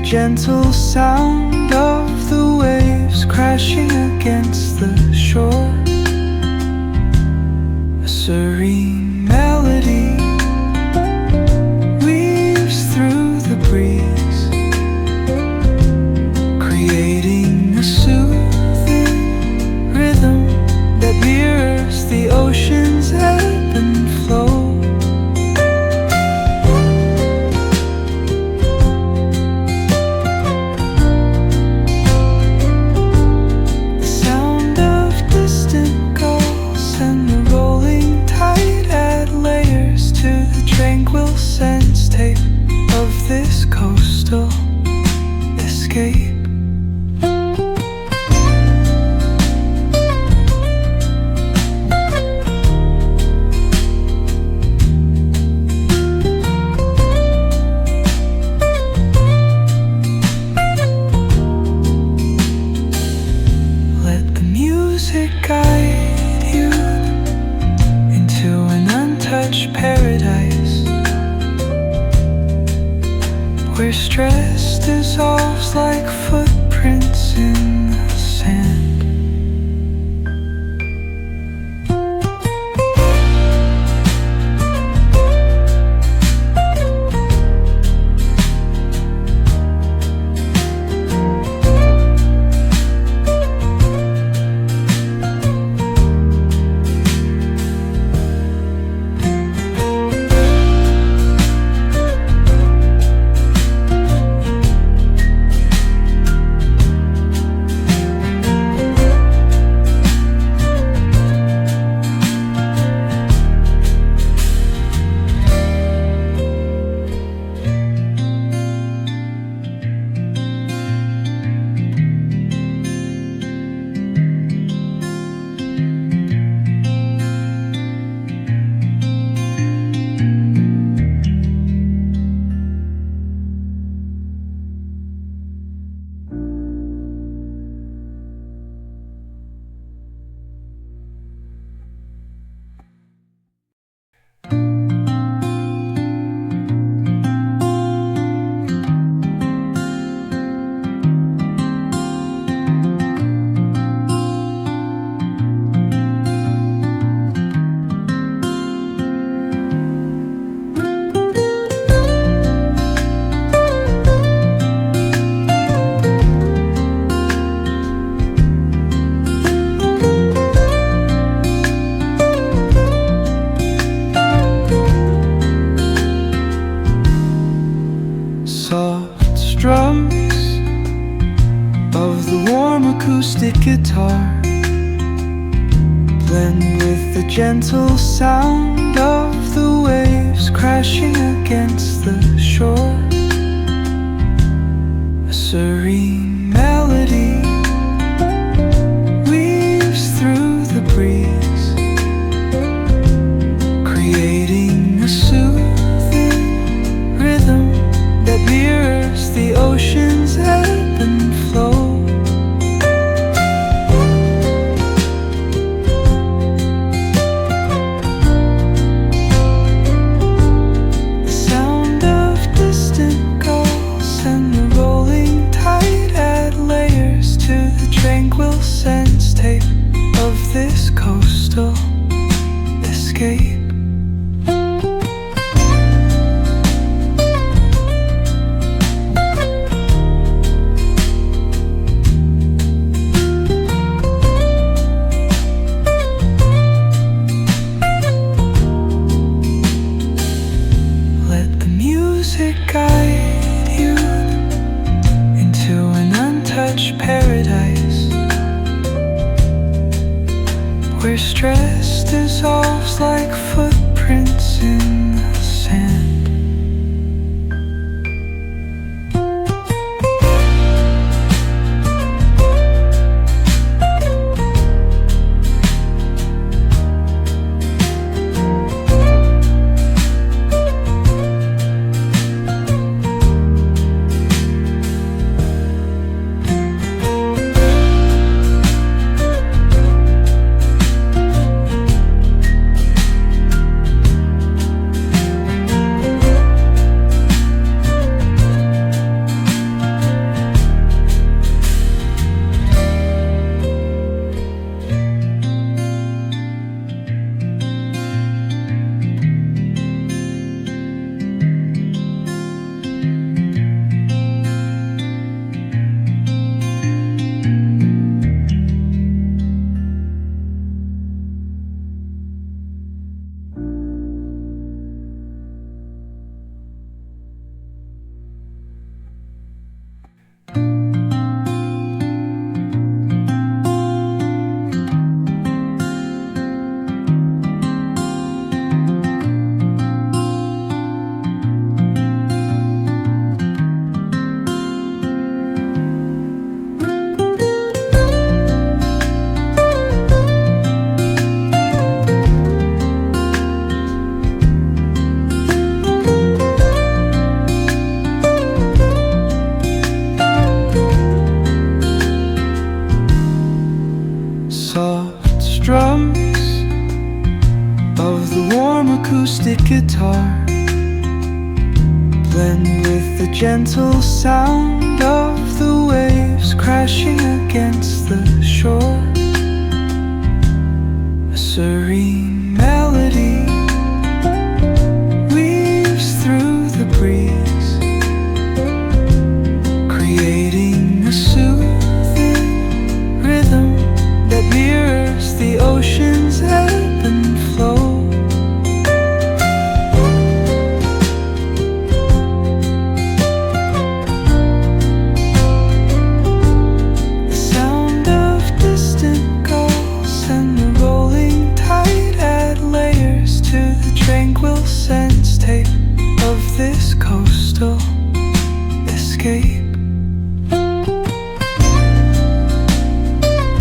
gentle sound of the waves crashing against the shore. A serene melody weaves through the breeze, creating a soothing rhythm that mirrors the ocean's ebb and flow. Tranquil sense tape of this coastal escape. Let the music guide you into an untouched paradise, where stress dissolves like footprints in the sand. Soft strums of the warm acoustic guitar blend with the gentle sound of the waves crashing against the shore. A serene melody weaves through the breeze, creating a soothing rhythm that mirrors the ocean's ebb and flow. The sound of distant gulls and the rolling tide add layers to the tranquil sense tape of this coastal escape. Guide you into an untouched paradise, where stress dissolves like footprints in the sand. guitar blend with the gentle sound of the waves crashing against the shore. A serene